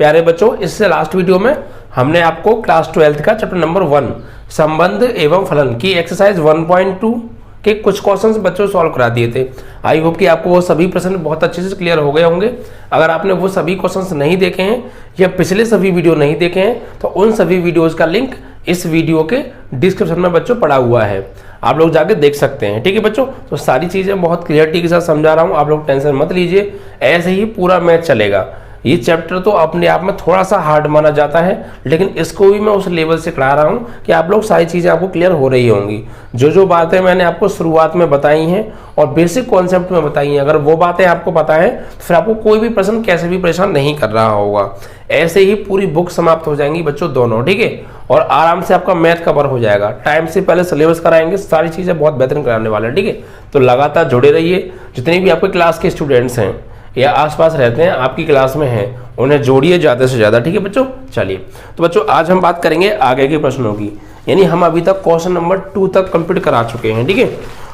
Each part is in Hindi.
प्यारे बच्चों, इससे लास्ट वीडियो में हमने आपको क्लास 12th का चैप्टर नंबर 1 संबंध एवं फलन की एक्सरसाइज 1.2 के कुछ क्वेश्चंस बच्चों सॉल्व करा दिए थे। आई होप कि आपको वो सभी प्रश्न बहुत अच्छे से क्लियर हो गए होंगे। अगर आपने वो सभी क्वेश्चंस नहीं देखे हैं या पिछले सभी वीडियो नहीं देखे हैं तो उन सभी वीडियोज का लिंक इस वीडियो के डिस्क्रिप्शन में बच्चों पड़ा हुआ है, आप लोग जाके देख सकते हैं। ठीक है बच्चों, तो सारी चीज़ें बहुत क्लियरिटी के साथ समझा रहा हूँ, आप लोग टेंशन मत लीजिए, ऐसे ही पूरा मैथ चलेगा। ये चैप्टर तो अपने आप में थोड़ा सा हार्ड माना जाता है, लेकिन इसको भी मैं उस लेवल से करा रहा हूँ कि आप लोग सारी चीज़ें आपको क्लियर हो रही होंगी। जो जो बातें मैंने आपको शुरुआत में बताई हैं और बेसिक कॉन्सेप्ट में बताई हैं, अगर वो बातें आपको पता है तो फिर आपको कोई भी प्रश्न कैसे भी परेशान नहीं कर रहा होगा। ऐसे ही पूरी बुक समाप्त हो जाएंगी बच्चों दोनों, ठीक है, और आराम से आपका मैथ कवर हो जाएगा। टाइम से पहले सिलेबस कराएंगे, सारी चीज़ें बहुत बेहतरीन कराने वाले हैं। ठीक है, तो लगातार जुड़े रहिए। जितने भी आपके क्लास के स्टूडेंट्स हैं या आसपास रहते हैं, आपकी क्लास में हैं, उन्हें जोड़िए ज़्यादा से ज़्यादा। ठीक है बच्चों, चलिए तो बच्चों आज हम बात करेंगे आगे के प्रश्नों की। यानी हम अभी तक क्वेश्चन नंबर 2 तक कंप्लीट करा चुके हैं। ठीक है,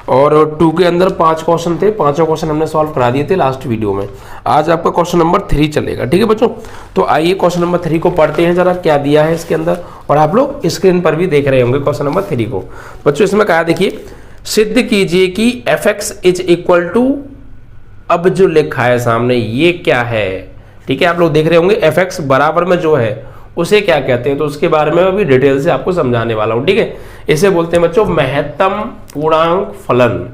और 2 के अंदर 5 क्वेश्चन थे, 5 क्वेश्चन हमने सॉल्व करा दिए थे लास्ट वीडियो में। आज आपका क्वेश्चन नंबर 3 चलेगा। ठीक है बच्चों, तो आइए क्वेश्चन नंबर 3 को पढ़ते हैं जरा, क्या दिया है इसके अंदर, और आप लोग स्क्रीन पर भी देख रहे होंगे क्वेश्चन नंबर 3 को। बच्चों इसमें कहा देखिए, सिद्ध कीजिए कि fx इज इक्वल टू, अब जो लिखा है सामने ये क्या है। ठीक है, आप लोग देख रहे होंगे fx बराबर में जो है उसे क्या कहते हैं, तो उसके बारे में अभी डिटेल से आपको समझाने वाला हूं। ठीक है, इसे बोलते हैं बच्चों महत्तम पूर्णांक फलन,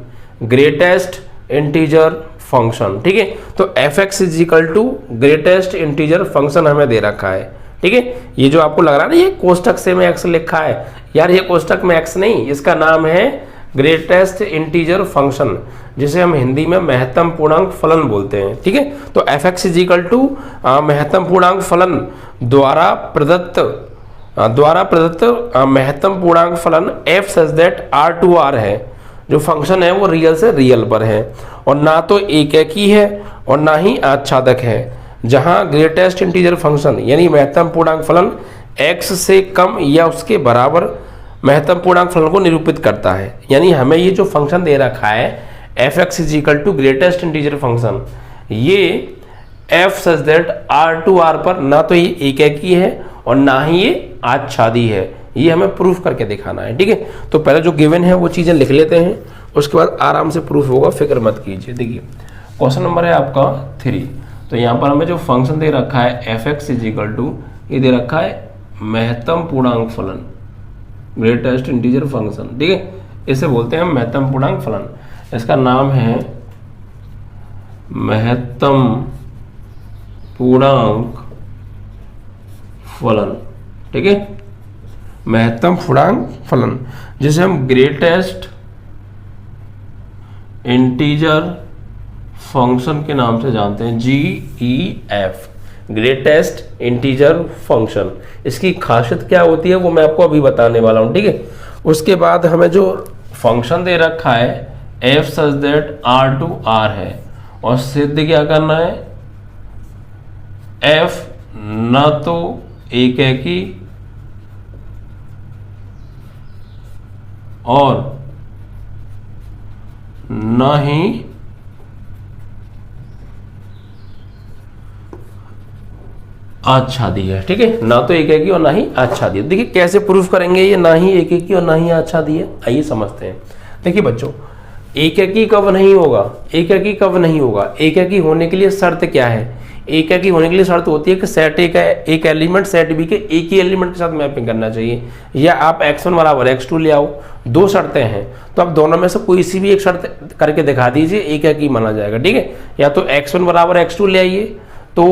ग्रेटेस्ट इंटीजर फंक्शन। ठीक है, तो fx is equal to greatest integer function हमें दे रखा है। ठीक है, ये जो आपको लग रहा है ना ये कोष्टक से में x लिखा है, यार ये कोष्टक में x नहीं, इसका नाम है ग्रेटेस्ट इंटीजर फंक्शन, जिसे हम हिंदी में महत्तम पूर्णांक फलन बोलते हैं। ठीक है, तो fx इज इक्वल टू महत्तम पूर्णांक फलन द्वारा प्रदत्त महत्तम पूर्णांक फलन f सच दैट R2R है। जो फंक्शन है वो रियल से रियल पर है और ना तो एकैकी है और ना ही आच्छादक है, जहां ग्रेटेस्ट इंटीजर फंक्शन यानी महत्तम पूर्णांक फलन x से कम या उसके बराबर महत्तम पूर्णांक फलन को निरूपित करता है। यानी हमें ये जो फंक्शन दे रखा है fx is equal to greatest integer function, ये f सच दैट R2R पर ना तो ये एकैकी है और ना ही ये आच्छादी है, ये हमें प्रूफ करके दिखाना है। ठीक है, तो पहले जो गिवन है वो चीज़ें लिख लेते हैं, उसके बाद आराम से प्रूफ होगा, फिक्र मत कीजिए। देखिए क्वेश्चन नंबर है आपका 3, तो यहाँ पर हमें जो फंक्शन दे रखा है fx इज इक्वल टू, ये दे रखा है महत्तम पूर्णांक फलन, ग्रेटेस्ट इंटीजर फंक्शन। ठीक है, इसे बोलते हैं महत्तम पूर्णांक फलन, इसका नाम है महत्तम पूर्णांक फलन। ठीक है, महत्तम पूर्णांक फलन जिसे हम ग्रेटेस्ट इंटीजर फंक्शन के नाम से जानते हैं, GEF, ग्रेटेस्ट इंटीजर फंक्शन। इसकी खासियत क्या होती है वो मैं आपको अभी बताने वाला हूं। ठीक है, उसके बाद हमें जो फंक्शन दे रखा है f सच दैट R2R है, और सिद्ध क्या करना है, f न तो एकैकी और न ही आच्छादी है। ठीक है, ना तो एकैकी और ना ही आच्छादी है। देखिए कैसे प्रूफ करेंगे ये ना ही एकैकी और ना ही आच्छादी है, आइए समझते हैं। देखिए बच्चों, एकैकी कब नहीं होगा, एकैकी कब नहीं होगा, एकैकी होने के लिए शर्त क्या है, एकैकी होने के लिए शर्त होती है कि सेट ए का एक एलिमेंट सेट बी के एक ही एलिमेंट के साथ मैपिंग करना चाहिए, या आप x1 बराबर x2 ले आओ। 2 शर्तें हैं, तो आप दोनों में से कोई सी भी एक शर्त करके दिखा दीजिए, एकैकी माना जाएगा। ठीक है, या तो x1 बराबर x2 ले आइए तो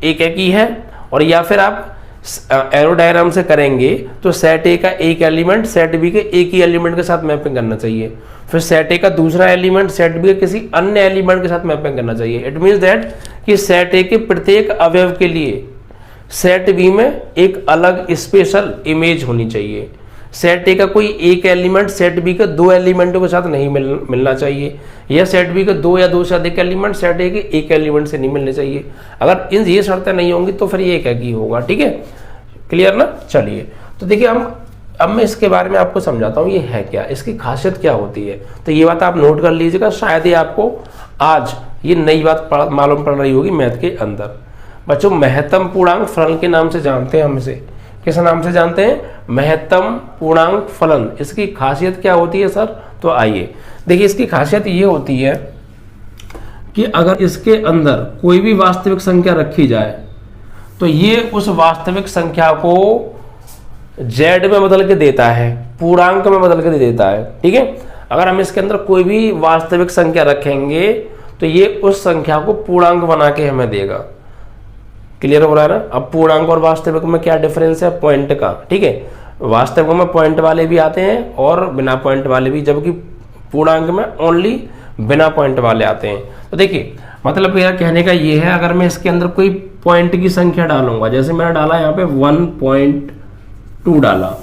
एकैकी है, और या फिर आप एरो डायग्राम से करेंगे तो सेट ए का एक एलिमेंट सेट बी के एक ही एलिमेंट के साथ मैपिंग करना चाहिए, फिर सेट ए का दूसरा एलिमेंट सेट बी के किसी अन्य एलिमेंट के साथ मैपिंग करना चाहिए। इट मीन्स दैट कि सेट ए के प्रत्येक अवयव के लिए सेट बी में एक अलग स्पेशल इमेज होनी चाहिए। सेट ए का कोई एक एलिमेंट सेट बी के 2 एलिमेंटों के साथ नहीं मिलना चाहिए, या सेट बी के 2 या 2 से अधिक एलिमेंट सेट ए के एक एलिमेंट से नहीं मिलने चाहिए। अगर इन ये शर्तें नहीं होंगी तो फिर ये एकैकी होगा। ठीक है, क्लियर ना। चलिए तो देखिए अब मैं इसके बारे में आपको समझाता हूँ ये है क्या, इसकी खासियत क्या होती है। तो ये बात आप नोट कर लीजिएगा, शायद ही आपको आज ये नई बात मालूम पड़ रही होगी मैथ के अंदर। बच्चों महत्तम पूर्णांक फलन के नाम से जानते हैं हम इसे। किस नाम से जानते हैं? महत्तम पूर्णांक फलन। इसकी खासियत क्या होती है सर? तो आइए देखिए, इसकी खासियत ये होती है कि अगर इसके अंदर कोई भी वास्तविक संख्या रखी जाए तो ये उस वास्तविक संख्या को z में बदल के देता है, पूर्णांक में बदल के दे देता है। ठीक है, अगर हम इसके अंदर कोई भी वास्तविक संख्या रखेंगे तो ये उस संख्या को पूर्णांक बना के हमें देगा। क्लियर हो रहा है ना? अब पूर्णांक और वास्तविक में क्या डिफरेंस है? पॉइंट का। ठीक है, वास्तविक में पॉइंट वाले भी आते हैं और बिना पॉइंट वाले भी, जबकि पूर्णांक में ओनली बिना पॉइंट वाले आते हैं। तो देखिए मतलब मेरा कहने का ये है, अगर मैं इसके अंदर कोई पॉइंट की संख्या डालूंगा, जैसे मैंने डाला यहाँ पे 1.2 डाला,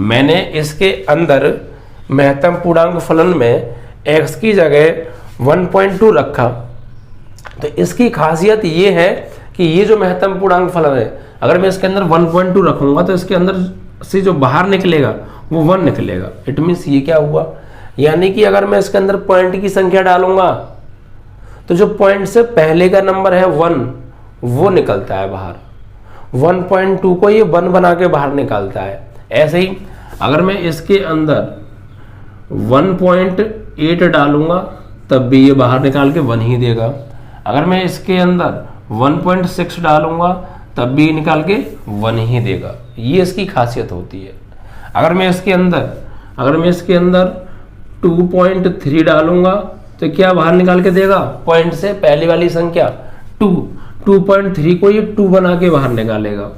मैंने इसके अंदर महत्तम पूर्णांक फलन में x की जगह 1.2 रखा, तो इसकी खासियत ये है कि ये जो महत्तम पूर्णांक फलन है, अगर मैं इसके अंदर 1.2 रखूंगा तो इसके अंदर से जो बाहर निकलेगा वो 1 निकलेगा। इट मीन्स ये क्या हुआ, यानी कि अगर मैं इसके अंदर पॉइंट की संख्या डालूंगा तो जो पॉइंट से पहले का नंबर है 1 वो निकलता है बाहर, 1.2 को ये 1 बना के बाहर निकालता है। ऐसे ही अगर मैं इसके अंदर 1.8 डालूंगा तब भी ये बाहर निकाल के 1 ही देगा। अगर मैं इसके अंदर 1.6 डालूंगा तब भी निकाल के 1 ही देगा। ये इसकी खासियत होती है। अगर मैं इसके अंदर 2.3 डालूंगा तो क्या बाहर निकाल के देगा? पॉइंट से पहले वाली संख्या 2.3 को ये 2 बना के बाहर निकालेगा।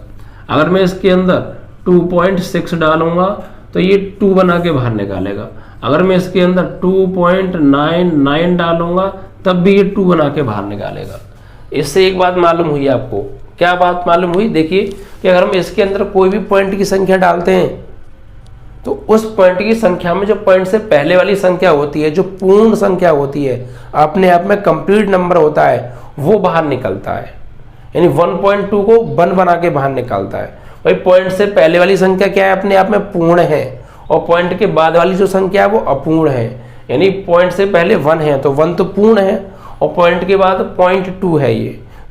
अगर मैं इसके अंदर 2.6 डालूंगा तो ये 2 बना के बाहर निकालेगा। अगर मैं इसके अंदर 2.99 डालूंगा तब भी ये 2 बना के बाहर निकालेगा। इससे एक बात मालूम हुई आपको। क्या बात मालूम हुई? देखिए कि अगर हम इसके अंदर कोई भी पॉइंट की संख्या डालते हैं तो उस पॉइंट की संख्या में जो पॉइंट से पहले वाली संख्या होती है, जो पूर्ण संख्या होती है, अपने आप में कंप्लीट नंबर होता है, वो बाहर निकलता है। यानी 1.2 को 1 बना के बाहर निकालता है। भाई पॉइंट से पहले वाली संख्या क्या है? अपने आप में पूर्ण है, और पॉइंट के बाद वाली जो संख्या है वो अपूर्ण है। यानी पॉइंट से पहले 1 है तो 1 तो पूर्ण है, और पॉइंट के बाद 0.2 है,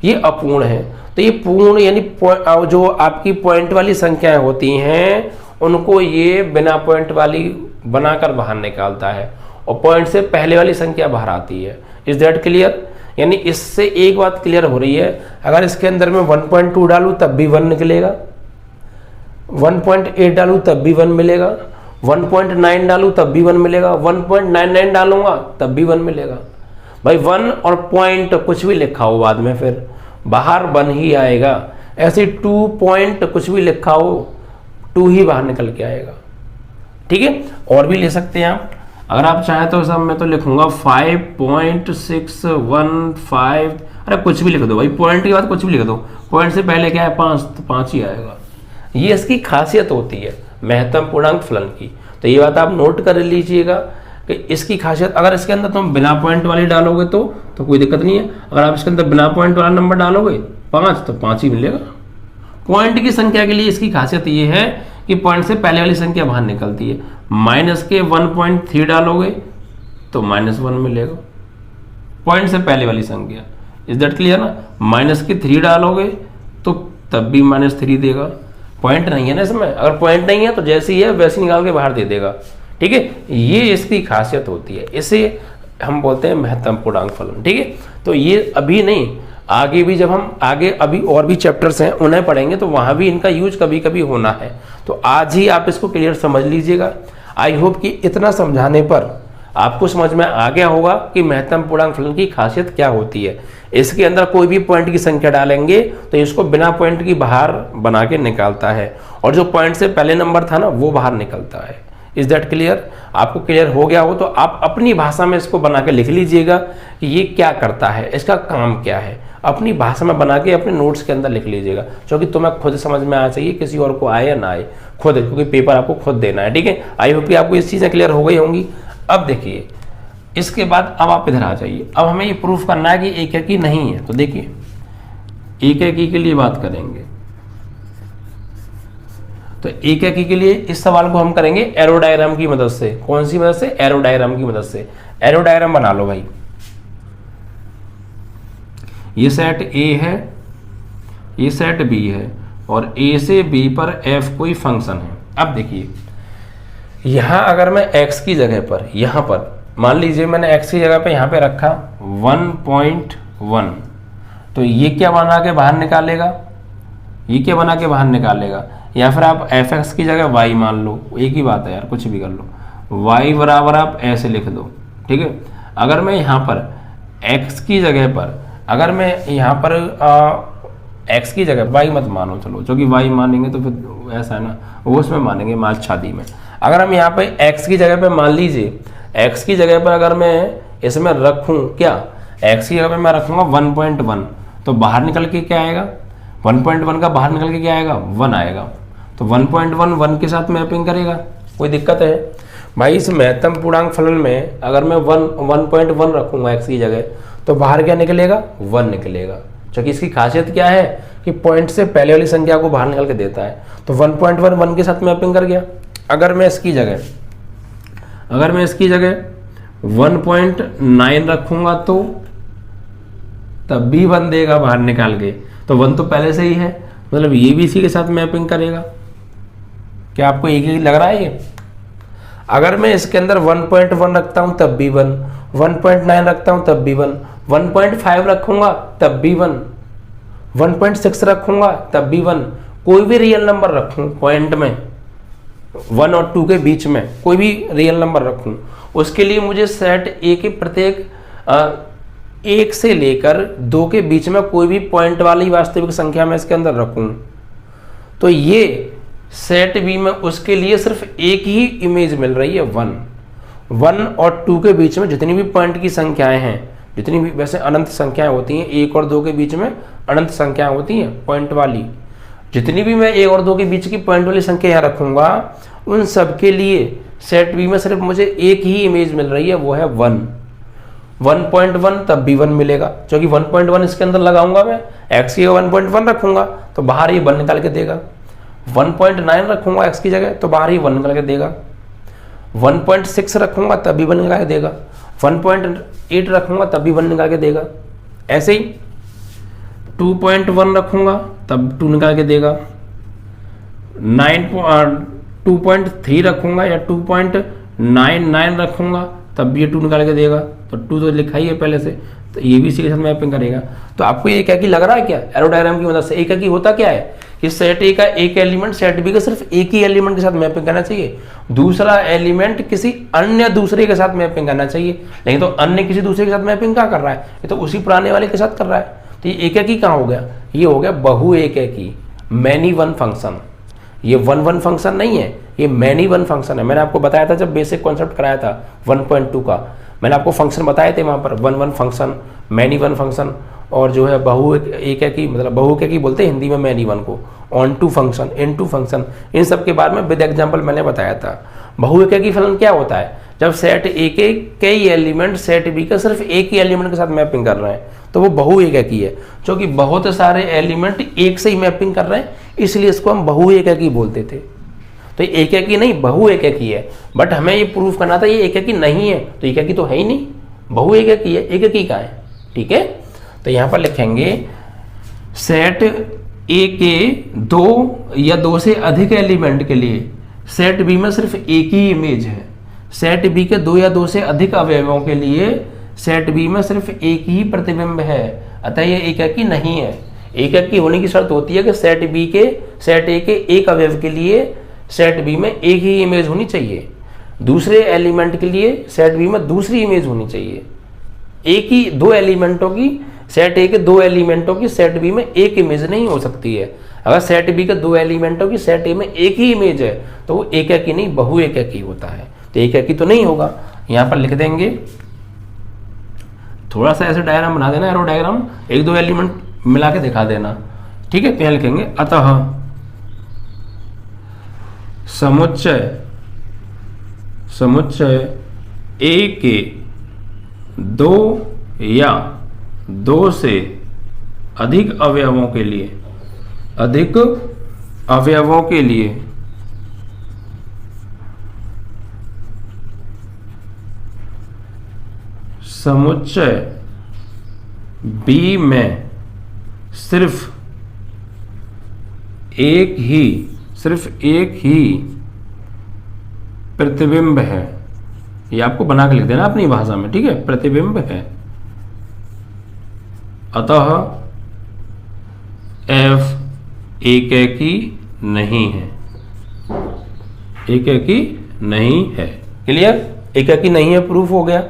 ये अपूर्ण है। तो ये पूर्ण यानी जो आपकी पॉइंट वाली संख्याएं होती हैं उनको ये बिना पॉइंट वाली बनाकर बाहर निकालता है, और पॉइंट से पहले वाली संख्या बाहर आती है। Is that clear? यानी इससे एक बात क्लियर हो रही है, अगर इसके अंदर मैं 1.2 डालूं तब भी 1 निकलेगा, 1.8 डालूं तब भी 1 मिलेगा, 1.9 डालूं तब भी 1 मिलेगा, 1.99 डालूंगा तब भी 1 मिलेगा। भाई 1 और पॉइंट कुछ भी लिखा हो बाद में फिर बाहर 1 ही आएगा। ऐसे 2 पॉइंट कुछ भी लिखा हो 2 ही बाहर निकल के आएगा। ठीक है, और भी ले सकते हैं आप, अगर आप चाहें तो सब मैं तो लिखूंगा 5.615, अरे कुछ भी लिख दो भाई, पॉइंट के बाद कुछ भी लिख दो, पॉइंट से पहले क्या है 5 तो 5 ही आएगा। ये इसकी खासियत होती है महत्तम पूर्णांक फलन की। तो ये बात आप नोट कर लीजिएगा कि इसकी खासियत, अगर इसके अंदर तुम बिना पॉइंट वाली डालोगे तो कोई दिक्कत नहीं है। अगर आप इसके अंदर बिना पॉइंट वाला नंबर डालोगे 5 तो 5 ही मिलेगा। पॉइंट की संख्या के लिए इसकी खासियत ये है कि पॉइंट से पहले वाली संख्या बाहर निकलती है। माइनस के 1.3 डालोगे तो -1 मिलेगा, पॉइंट से पहले वाली संख्या। इज दैट क्लियर ना? माइनस के 3 डालोगे तो तब भी -3 देगा, पॉइंट नहीं है ना इसमें। अगर पॉइंट नहीं है तो जैसे ही है वैसे निकाल के बाहर दे देगा। ठीक है, ये इसकी खासियत होती है, इसे हम बोलते हैं महत्तम पूर्णांक फलन। ठीक है, तो ये अभी नहीं, आगे भी जब हम आगे अभी और भी चैप्टर्स हैं उन्हें पढ़ेंगे तो वहां भी इनका यूज कभी कभी होना है। तो आज ही आप इसको क्लियर समझ लीजिएगा। आई होप कि इतना समझाने पर आपको समझ में आ गया होगा कि महत्तम पूर्णांक फलन की खासियत क्या होती है। इसके अंदर कोई भी पॉइंट की संख्या डालेंगे तो इसको बिना पॉइंट की बाहर बना के निकालता है, और जो पॉइंट से पहले नंबर था ना वो बाहर निकलता है। Is that clear? आपको क्लियर हो गया हो तो आप अपनी भाषा में इसको बना के लिख लीजिएगा कि ये क्या करता है, इसका काम क्या है। अपनी भाषा में बना के अपने नोट्स के अंदर लिख लीजिएगा, क्योंकि तुम्हें खुद समझ में आना चाहिए, किसी और को आए या ना आए, खुद, क्योंकि पेपर आपको खुद देना है। ठीक है, आई होप कि आपको इस चीज़ें क्लियर हो गई होंगी। अब देखिए इसके बाद अब आप इधर आ जाइए। अब हमें ये प्रूफ करना है कि एक एक ही नहीं है। तो देखिए एक एक ही के लिए बात करेंगे, तो एक एक ही के लिए इस सवाल को हम करेंगे एरो डायग्राम की मदद से। कौन सी मदद से? एरो डायग्राम की मदद से। एरो डायग्राम बना लो भाई। ये सेट ए है, ये सेट बी है और ए से बी पर एफ कोई फंक्शन है। अब देखिए यहाँ अगर मैं x की जगह पर यहाँ पर मान लीजिए मैंने x की जगह पे यहाँ पे रखा 1.1, तो ये क्या बना के बाहर निकालेगा, ये क्या बना के बाहर निकालेगा, या फिर आप fx की जगह y मान लो, एक ही बात है यार, कुछ भी कर लो, y बराबर आप ऐसे लिख दो, ठीक है। अगर मैं यहाँ पर x की जगह पर, अगर मैं यहाँ पर x की जगह y मत मानो, चलो जो कि y मानेंगे तो फिर ऐसा है ना, वो उसमें मानेंगे माल शादी में। अगर हम यहाँ पे x की जगह पे मान लीजिए, x की जगह पर अगर मैं इसमें रखूँ क्या, x की जगह पे मैं रखूँगा 1.1, तो बाहर निकल के क्या आएगा, 1.1 का बाहर निकल के क्या आएगा, 1 आएगा। तो 1.1 1 के साथ मैपिंग करेगा, कोई दिक्कत है भाई। इस महत्तम पूर्णांक फलन में अगर मैं 1.1 रखूँगा x की जगह, तो बाहर क्या निकलेगा, 1 निकलेगा, क्योंकि इसकी खासियत क्या है कि पॉइंट से पहले वाली संख्या को बाहर निकल के देता है। तो 1.1 1 के साथ मैपिंग कर गया। अगर मैं इसकी जगह 1.9 रखूंगा तो तब भी 1 देगा बाहर निकाल के, तो 1 तो पहले से ही है, मतलब ये भी इसी के साथ मैपिंग करेगा। क्या आपको एक ही लग रहा है ये? अगर मैं इसके अंदर 1.1 रखता हूं तब भी 1, 1.9 रखता हूं तब भी 1, 1.5 रखूंगा तब भी 1, 1.6 रखूंगा तब भी 1, कोई भी रियल नंबर रखूं पॉइंट में 1 और 2 के बीच में कोई भी रियल नंबर रखूं, उसके लिए मुझे सेट ए के प्रत्येक 1 से लेकर 2 के बीच में कोई भी पॉइंट वाली वास्तविक संख्या में इसके अंदर रखूं, तो ये सेट बी में उसके लिए सिर्फ एक ही इमेज मिल रही है 1 और 2 के बीच में जितनी भी पॉइंट की संख्याएं हैं, जितनी भी वैसे अनंत संख्याएं होती हैं, 1 और 2 के बीच में अनंत संख्याएं होती हैं पॉइंट वाली, जितनी भी मैं 1 और 2 के बीच की पॉइंट वाली संख्या यहाँ रखूंगा, उन सब के लिए सेट बी में सिर्फ मुझे एक ही इमेज मिल रही है, वो है 1। 1.1 तब भी 1 मिलेगा, क्योंकि 1.1 इसके अंदर लगाऊंगा मैं, x की 1.1 रखूंगा तो बाहर ही 1 निकाल के देगा, 1.9 रखूंगा x की जगह तो बाहर ही 1 निकाल के देगा, 1.6 रखूंगा तब भी 1 निकाल के देगा, 1.8 रखूंगा तब भी 1 निकाल के देगा। ऐसे ही 2.1 रखूंगा तब 2 निकाल के देगा, 2.3 रखूंगा या 2.99 रखूंगा तब भी ये 2 निकाल के देगा, तो 2 तो लिखा ही है पहले से, तो ये भी इसी के साथ मैपिंग करेगा। तो आपको ये क्या की लग रहा है क्या, एरो डायग्राम की मदद से एक की होता क्या है कि सेट ए का एक एलिमेंट सेट बी का सिर्फ एक ही एलिमेंट के साथ मैपिंग करना चाहिए, दूसरा एलिमेंट किसी अन्य दूसरे के साथ मैपिंग करना चाहिए, लेकिन तो अन्य किसी दूसरे के साथ मैपिंग क्या कर रहा है, ये तो उसी पुराने वाले के साथ कर रहा है। तो ये एक ही कहाँ हो गया, ये हो गया बहु एक की, मैनी वन फंक्शन। ये 1 फंक्शन नहीं है, ये मैनी वन फंक्शन है। मैंने आपको बताया था जब बेसिक कॉन्सेप्ट कराया था 1.2 का, मैंने आपको फंक्शन बताए थे वहाँ पर 1 फंक्शन, मैनी वन फंक्शन, और जो है बहु एक की, मतलब बहु की बोलते हैं हिंदी में मैनी वन को, on to function, into function, इन सब के बारे में विद एग्जाम्पल मैंने बताया था। बहु एक की फलन क्या होता है, जब सेट ए के कई एलिमेंट सेट बी का सिर्फ एक ही एलिमेंट के साथ मैपिंग कर रहे हैं, तो वो बहु एक की है, क्योंकि बहुत सारे एलिमेंट एक से ही मैपिंग कर रहे हैं, इसलिए इसको हम बहु एक की बोलते थे। तो एक की नहीं, बहु एक की है, बट हमें ये प्रूफ करना था ये एक की नहीं है, तो एक की तो है ही नहीं, बहु एक की है, एक की का है, ठीक है। तो यहाँ पर लिखेंगे सेट ए के 2 या 2 से अधिक एलिमेंट के लिए सेट बी में सिर्फ एक ही इमेज है, सेट बी के 2 या 2 से अधिक अवयवों के लिए सेट बी में सिर्फ एक ही प्रतिबिंब है, अतः ये एक की नहीं है। एक की होने की शर्त होती है कि सेट ए के एक अवयव के लिए सेट बी में एक ही इमेज होनी चाहिए, दूसरे एलिमेंट के लिए सेट बी में दूसरी इमेज होनी चाहिए। एक ही 2 एलिमेंटों की, सेट ए के 2 एलिमेंटों की सेट बी में एक इमेज नहीं हो सकती है। अगर सेट बी के 2 एलिमेंटों की सेट ए में एक ही इमेज है तो वो एक की नहीं, बहु एक की होता है, तो एक की तो नहीं होगा। यहाँ पर लिख देंगे, थोड़ा सा ऐसे डायग्राम बना देना, एरो डायग्राम, 1-2 एलिमेंट मिला के दिखा देना, ठीक है। तो लिखेंगे अतः समुच्चय ए के 2 या 2 से अधिक अवयवों के लिए समुच्चय बी में सिर्फ एक ही, सिर्फ एक ही प्रतिबिंब है, ये आपको बना के लिख देना अपनी भाषा में, ठीक है, प्रतिबिंब है, अतः f एकैकी नहीं है, एकैकी नहीं है। क्लियर? एकैकी नहीं है, प्रूफ हो गया।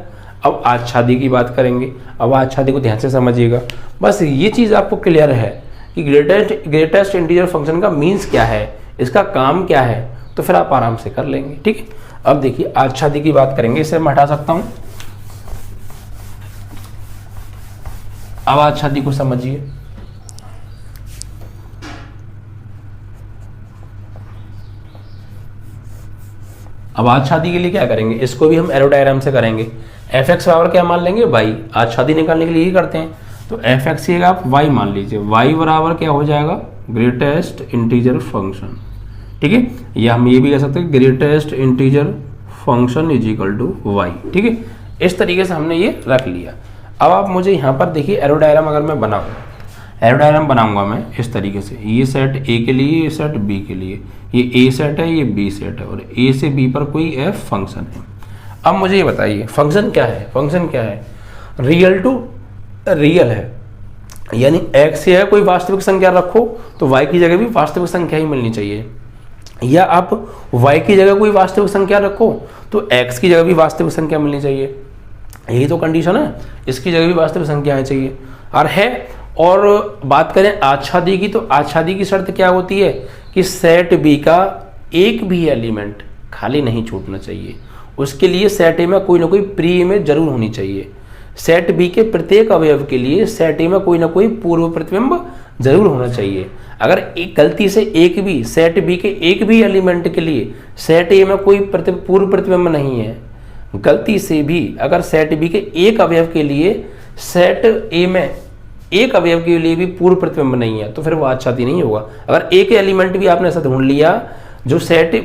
अब आच्छादी की बात करेंगे। अब आच्छादी को ध्यान से समझिएगा, बस ये चीज आपको क्लियर है कि ग्रेटेस्ट इंटीजर फंक्शन का मीन्स क्या है, इसका काम क्या है, तो फिर आप आराम से कर लेंगे, ठीक है। अब देखिए आच्छादी की बात करेंगे, इसे मैं हटा सकता हूं। अब आच्छादी को समझिए। अब आच्छादी के लिए क्या करेंगे, इसको भी हम एरो डायग्राम से करेंगे। एफ एक्स बराबर क्या मान लेंगे, वाई। आच्छादी निकालने के लिए यही करते हैं। तो एफ एक्स की आप वाई मान लीजिए, वाई बराबर क्या हो जाएगा, ग्रेटेस्ट इंटीजर फंक्शन, ठीक है। या हम ये भी कह सकते हैं greatest integer function is equal to y, ठीक है। इस तरीके से हमने ये रख लिया। अब आप मुझे यहाँ पर देखिए एरो डायग्राम अगर मैं बनाऊँ, एरो डायग्राम बनाऊंगा मैं इस तरीके से, ये सेट ए के लिए, ये सेट बी के लिए, ये ए सेट है, ये बी सेट है, और ए से बी पर कोई एफ फंक्शन है। अब मुझे ये बताइए फंक्शन क्या है, फंक्शन क्या है, रियल टू रियल है, यानी एक्स से है कोई वास्तविक संख्या रखो तो वाई की जगह भी वास्तविक संख्या ही मिलनी चाहिए, या आप वाई की जगह कोई वास्तविक संख्या रखो तो एक्स की जगह भी वास्तविक संख्या मिलनी चाहिए। यही तो कंडीशन है, इसकी जगह भी वास्तविक संख्याएं चाहिए और है। और बात करें आच्छादी की, तो आच्छादी की शर्त क्या होती है कि सेट बी का एक भी एलिमेंट खाली नहीं छूटना चाहिए, उसके लिए सेट ए में कोई ना कोई प्री इमेज जरूर होनी चाहिए। सेट बी के प्रत्येक अवयव के लिए सेट ए में कोई ना कोई पूर्व प्रतिबिंब जरूर होना चाहिए। अगर एक गलती से एक भी सेट बी के एक भी एलिमेंट के लिए सेट ए में कोई पूर्व प्रतिबिंब नहीं है, गलती से भी अगर सेट बी के एक अवयव के लिए सेट ए में एक अवयव के लिए भी पूर्व प्रतिबिंब नहीं है, तो फिर वो आच्छादी नहीं होगा। अगर एक एलिमेंट भी आपने ऐसा ढूंढ लिया जो सेट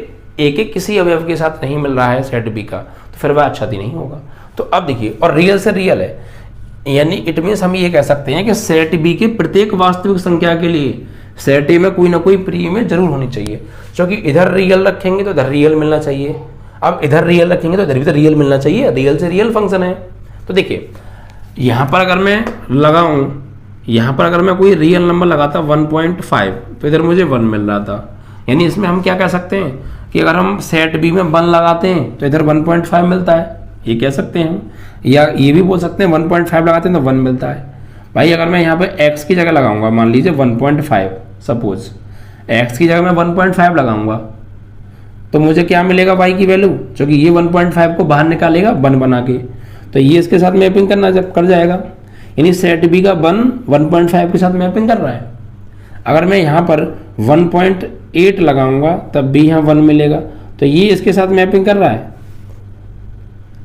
ए के किसी अवयव के साथ नहीं मिल रहा है सेट बी का, तो फिर वह आच्छादी नहीं होगा। तो अब देखिए, और रियल से रियल है, यानी इट मीन्स हम ये कह सकते हैं कि सेट बी के प्रत्येक वास्तविक संख्या के लिए सेट ए में कोई ना कोई प्री इमेज जरूर होनी चाहिए, क्योंकि इधर रियल रखेंगे तो इधर रियल मिलना चाहिए, अब इधर रियल रखेंगे तो इधर भी तो रियल मिलना चाहिए, रियल से रियल फंक्शन है। तो देखिए यहाँ पर अगर मैं लगाऊं, यहाँ पर अगर मैं कोई रियल नंबर लगाता 1.5 तो इधर मुझे 1 मिल रहा था, यानी इसमें हम क्या कह सकते हैं कि अगर हम सेट बी में 1 लगाते हैं तो इधर 1.5 मिलता है, ये कह सकते हैं हम। या ये भी बोल सकते हैं 1.5 लगाते हैं तो 1 मिलता है। भाई अगर मैं यहाँ पे x की जगह लगाऊंगा, मान लीजिए 1.5, सपोज x की जगह मैं 1.5 लगाऊंगा तो मुझे क्या मिलेगा y की वैल्यू, क्योंकि ये 1.5 को बाहर निकालेगा 1 बना के, तो ये इसके साथ मैपिंग करना जब कर जाएगा, यानी सेट बी का 1.5 के साथ मैपिंग कर रहा है। अगर मैं यहाँ पर 1.8 लगाऊंगा तब भी यहाँ 1 मिलेगा, तो ये इसके साथ मैपिंग कर रहा है।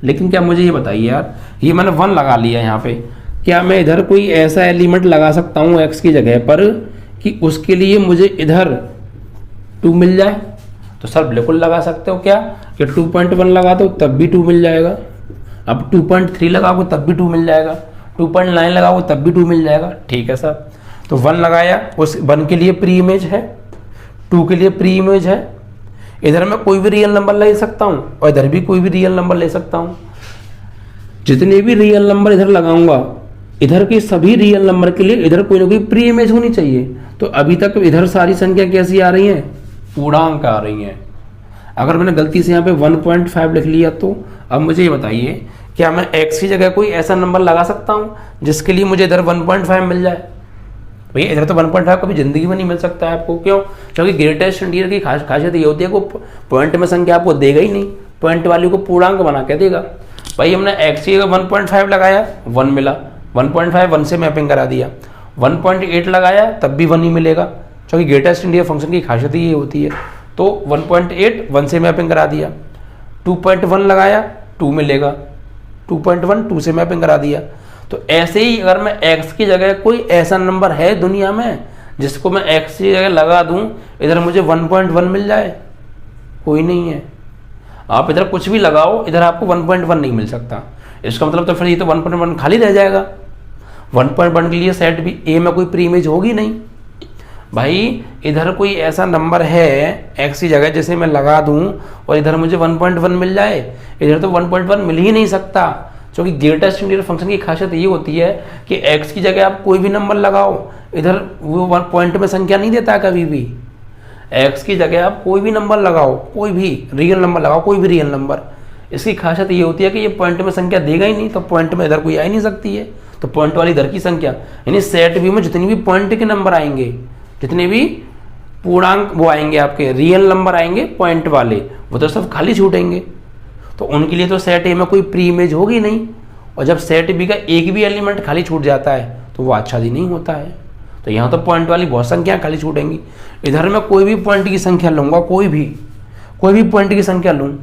लेकिन क्या मुझे ये बताइए यार, ये मैंने 1 लगा लिया यहाँ पे, क्या मैं इधर कोई ऐसा एलिमेंट लगा सकता हूँ x की जगह पर कि उसके लिए मुझे इधर 2 मिल जाए? तो सर बिल्कुल लगा सकते हो, क्या कि 2.1 लगा दो तब भी 2 मिल जाएगा, अब 2.3 लगाओ तब भी 2 मिल जाएगा, 2.9 लगाओ तब भी 2 मिल जाएगा। ठीक है सर, तो 1 लगाया, उस 1 के लिए प्री इमेज है, 2 के लिए प्री इमेज है, इधर मैं कोई भी रियल नंबर ले सकता हूँ और इधर भी कोई भी रियल नंबर ले सकता हूँ। जितने भी रियल नंबर इधर लगाऊंगा, इधर के सभी रियल नंबर के लिए इधर कोई ना कोई प्री इमेज होनी चाहिए। तो अभी तक इधर सारी संख्या कैसी आ रही है, पूर्णांक आ रही हैं। अगर मैंने गलती से यहाँ पे 1.5 लिख लिया, तो अब मुझे ये बताइए क्या मैं x की जगह कोई ऐसा नंबर लगा सकता हूँ जिसके लिए मुझे इधर 1.5 मिल जाए? भैया इधर तो 1.5 कभी जिंदगी में नहीं मिल सकता है आपको। क्यों? क्योंकि ग्रेटेस्ट इंटीजर की खासियत ये होती है कि पॉइंट में संख्या आपको देगा ही नहीं, पॉइंट वाली को पूर्णांक बना के देगा। भाई हमने x की जगह 1.5 लगाया, 1 मिला, 1.5 1 से मैपिंग करा दिया, 1.8 लगाया तब भी 1 ही मिलेगा, क्योंकि ग्रेटेस्ट इंटीजर फंक्शन की खासियत ये होती है। तो 1.8 1 से मैपिंग करा दिया, 2.1 लगाया 2 मिलेगा, 2.1 2 से मैपिंग करा दिया। तो ऐसे ही अगर मैं x की जगह कोई ऐसा नंबर है दुनिया में जिसको मैं x की जगह लगा दूं, इधर मुझे 1.1 मिल जाए, कोई नहीं है। आप इधर कुछ भी लगाओ, इधर आपको 1.1 नहीं मिल सकता। इसका मतलब तो फिर ये तो 1.1 खाली रह जाएगा। 1.1 के लिए सेट भी ए में कोई प्री इमेज होगी नहीं। भाई इधर कोई ऐसा नंबर है x की जगह जैसे मैं लगा दूं और इधर मुझे 1.1 मिल जाए, इधर तो 1.1 मिल ही नहीं सकता, क्योंकि ग्रेटेस्ट इंटीजर फंक्शन की खासियत ये होती है कि x की जगह आप कोई भी नंबर लगाओ, इधर वो पॉइंट में संख्या नहीं देता कभी भी। x की जगह आप कोई भी नंबर लगाओ, कोई भी रियल नंबर लगाओ, कोई भी रियल नंबर, इसकी खासियत ये होती है कि ये पॉइंट में संख्या देगा ही नहीं, तो पॉइंट में इधर कोई आ ही नहीं सकती है, तो पॉइंट वाली इधर की संख्या, यानी सेट बी में जितनी भी पॉइंट के नंबर आएंगे, जितने भी पूर्णांक वो आएंगे आपके रियल नंबर आएंगे पॉइंट वाले, वो तो सब खाली छूटेंगे, तो उनके लिए तो सेट ए में कोई प्री इमेज होगी नहीं, और जब सेट बी का एक भी एलिमेंट खाली छूट जाता है तो वो आच्छादी नहीं होता है। तो यहाँ तो पॉइंट वाली बहुत संख्या खाली छूटेंगी। इधर मैं कोई भी पॉइंट की संख्या लूँगा, कोई भी पॉइंट की संख्या लूँ,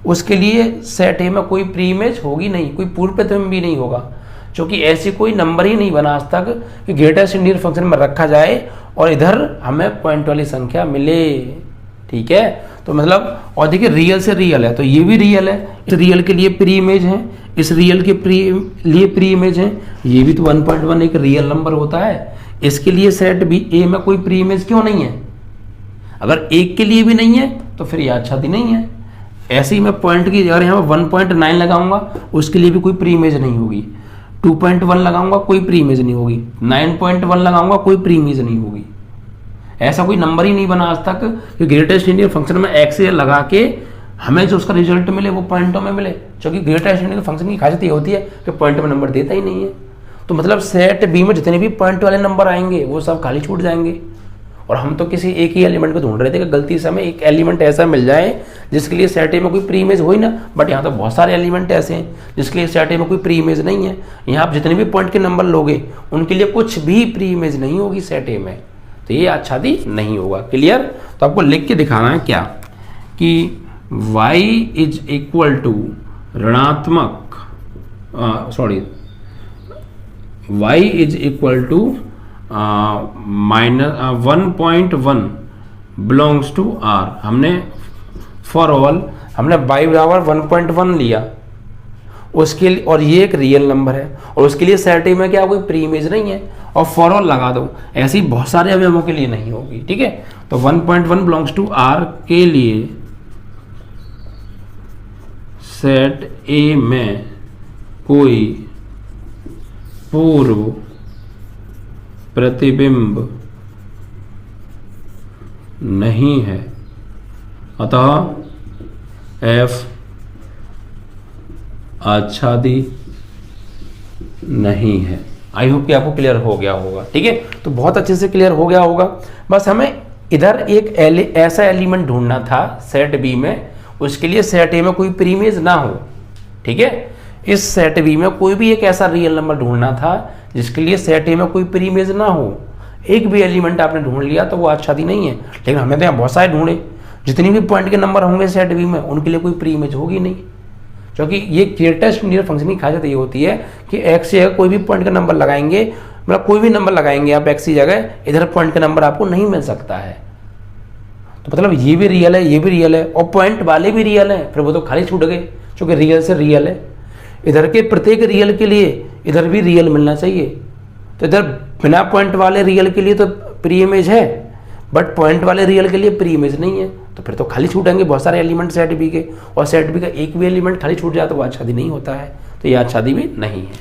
उसके लिए सेट ए में कोई प्री इमेज होगी नहीं, कोई पूर्व प्रतिबिंब भी नहीं होगा, क्योंकि ऐसी कोई नंबर ही नहीं बना आज तक कि ग्रेटेस्ट इंटीजर फंक्शन में रखा जाए और इधर हमें पॉइंट वाली संख्या मिले। ठीक है, तो मतलब, और देखिए रियल से रियल है तो ये भी रियल है, इस रियल के लिए प्री इमेज है, इस रियल के लिए प्री इमेज है, ये भी तो 1.1 एक रियल नंबर होता है, इसके लिए सेट बी ए में कोई प्री इमेज क्यों नहीं है? अगर एक के लिए भी नहीं है तो फिर ये आच्छादी नहीं है। ऐसे ही मैं पॉइंट की अगर यहाँ 1.9 लगाऊंगा उसके लिए भी कोई प्री इमेज नहीं होगी, 2.1 लगाऊंगा कोई प्री इमेज नहीं होगी, 9.1 लगाऊंगा कोई प्री इमेज नहीं होगी। ऐसा कोई नंबर ही नहीं बना आज तक कि ग्रेटेस्ट इंटीजर फंक्शन में एक्स लगा के हमें जो उसका रिजल्ट मिले वो पॉइंटों में मिले, क्योंकि ग्रेटेस्ट इंटीजर फंक्शन की खासियत ये होती है कि पॉइंट में नंबर देता ही नहीं है। तो मतलब सेट बी में जितने भी पॉइंट वाले नंबर आएंगे वो सब खाली छूट जाएंगे, और हम तो किसी एक ही एलिमेंट को ढूंढ रहे थे कि गलती से हमें एक एलिमेंट ऐसा मिल जाए जिसके लिए सेट ए में कोई प्री इमेज हो ही ना, बट यहाँ तो बहुत सारे एलिमेंट ऐसे हैं जिसके लिए सेट ए में कोई प्री इमेज नहीं है। यहाँ आप जितने भी पॉइंट के नंबर लोगे उनके लिए कुछ भी प्री इमेज नहीं होगी सेट ए में, तो ये आच्छादी नहीं होगा। क्लियर? तो आपको लिख के दिखाना है क्या कि y इज इक्वल टू ऋणात्मक y is equal to -1.1 belongs to r। हमने फॉर ऑल हमने y बराबर 1.1 लिया उसके लिए, और ये एक रियल नंबर है और उसके लिए सेट ए में क्या कोई प्री इमेज नहीं है, और फॉर ऑल लगा दो, ऐसे ही बहुत सारे अवयवों के लिए नहीं होगी। ठीक है, तो 1.1 बिलोंग्स टू r के लिए सेट ए में कोई पूर्व प्रतिबिंब नहीं है, अतः f आच्छादी नहीं है। आई होप कि आपको क्लियर हो गया होगा। ठीक है, तो बहुत अच्छे से क्लियर हो गया होगा। बस हमें इधर एक ऐसा एलिमेंट ढूंढना था सेट बी में, उसके लिए सेट ए में कोई प्री इमेज ना हो। ठीक है, इस सेट बी में कोई भी एक ऐसा रियल नंबर ढूंढना था जिसके लिए सेट ए में कोई प्री इमेज ना हो। एक भी एलिमेंट आपने ढूंढ लिया तो वो आच्छादी नहीं है, लेकिन हमने तो यहाँ बहुत सारे ढूंढे, जितनी भी पॉइंट के नंबर होंगे सेट बी में उनके लिए कोई प्री इमेज होगी नहीं, क्योंकि ये ग्रेटेस्ट इंटीजर फंक्शन की खासियत ये होती है कि एक्स की जगह कोई भी पॉइंट का नंबर लगाएंगे, मतलब कोई भी नंबर लगाएंगे आप एक्स की जगह, इधर पॉइंट का नंबर आपको नहीं मिल सकता है। तो मतलब ये भी रियल है, ये भी रियल है, और पॉइंट वाले भी रियल है, फिर वो तो खाली छूट गए, क्योंकि रियल से रियल है। इधर के प्रत्येक रियल के लिए इधर भी रियल मिलना चाहिए, तो इधर बिना पॉइंट वाले रियल के लिए तो प्री इमेज है, बट पॉइंट वाले रियल के लिए प्री इमेज नहीं है, तो फिर तो खाली छूटेंगे बहुत सारे एलिमेंट सेट बी के, और सेट बी का एक भी एलिमेंट खाली छूट जाए तो वो आच्छादी नहीं होता है, तो ये आच्छादी भी नहीं है।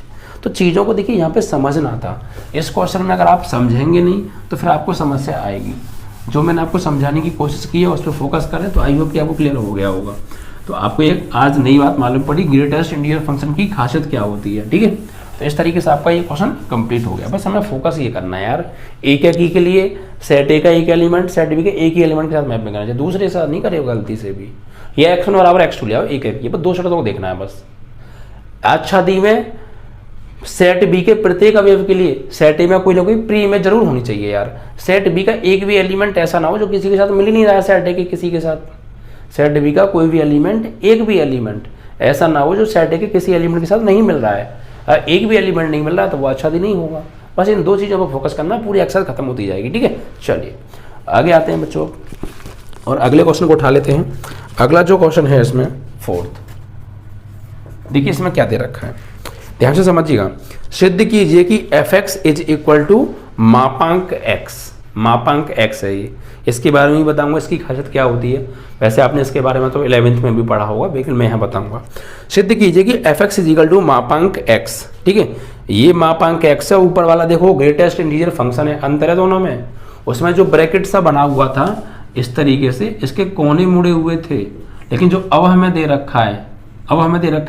तो चीज़ों को देखिए यहाँ पे समझना था। इस क्वेश्चन में अगर आप समझेंगे नहीं तो फिर आपको समस्या आएगी। जो मैंने आपको समझाने की कोशिश की है उस पर फोकस करें तो आई होप कि आपको क्लियर हो गया होगा। तो आपको एक आज नई बात मालूम पड़ी, ग्रेटेस्ट इंटीजर फंक्शन की खासियत क्या होती है। ठीक है, तो इस तरीके से आपका ये क्वेश्चन कंप्लीट हो गया। बस हमें फोकस ये करना है यार, एक की के लिए सेट ए का एक एलिमेंट सेट बी के एक ही एलिमेंट के साथ मैप में करना चाहिए, दूसरे के साथ नहीं करेगा गलती से भी। ये x1 बराबर x2 ले आओ, एक ये बस दो शर्तों को देखना है बस। आच्छादी में सेट बी के प्रत्येक अवयव के लिए सेट ए में कोई ना कोई प्री इमेज जरूर होनी चाहिए यार। सेट बी का एक भी एलिमेंट ऐसा ना हो जो किसी के साथ मिल ही नहीं रहा है सेट ए के किसी के साथ। सेट बी का कोई भी एलिमेंट, एक भी एलिमेंट ऐसा ना हो जो सेट ए के किसी एलिमेंट के साथ नहीं मिल रहा है। एक भी एलिमेंट नहीं मिल रहा है तो वो आच्छादी नहीं होगा। बस इन दो चीज़ों पर फोकस करना, पूरी एक्सरसाइज खत्म होती जाएगी। ठीक है, चलिए आगे आते हैं बच्चों और अगले क्वेश्चन को उठा लेते हैं। अगला जो क्वेश्चन है इसमें फोर्थ, देखिए इसमें क्या दे रखा है, ध्यान से समझिएगा। सिद्ध कीजिए कि f(x) इज इक्वल टू मापांक x। मापांक x है ये, इसके बारे में भी बताऊंगा इसकी खासियत क्या होती है। वैसे आपने इसके बारे में तो 11th में भी पढ़ा होगा, लेकिन मैं यहाँ बताऊंगा। सिद्ध कीजिए कि f(x) = मापांक x, ठीक है। ये मापांक x है, ऊपर वाला देखो ग्रेटेस्ट इंटीजर फंक्शन है, अंतर है दोनों में। उसमें जो ब्रैकेट सा बना हुआ था इस तरीके से, इसके कोने मुड़े हुए थे, लेकिन जो अब हमें दे रखा है,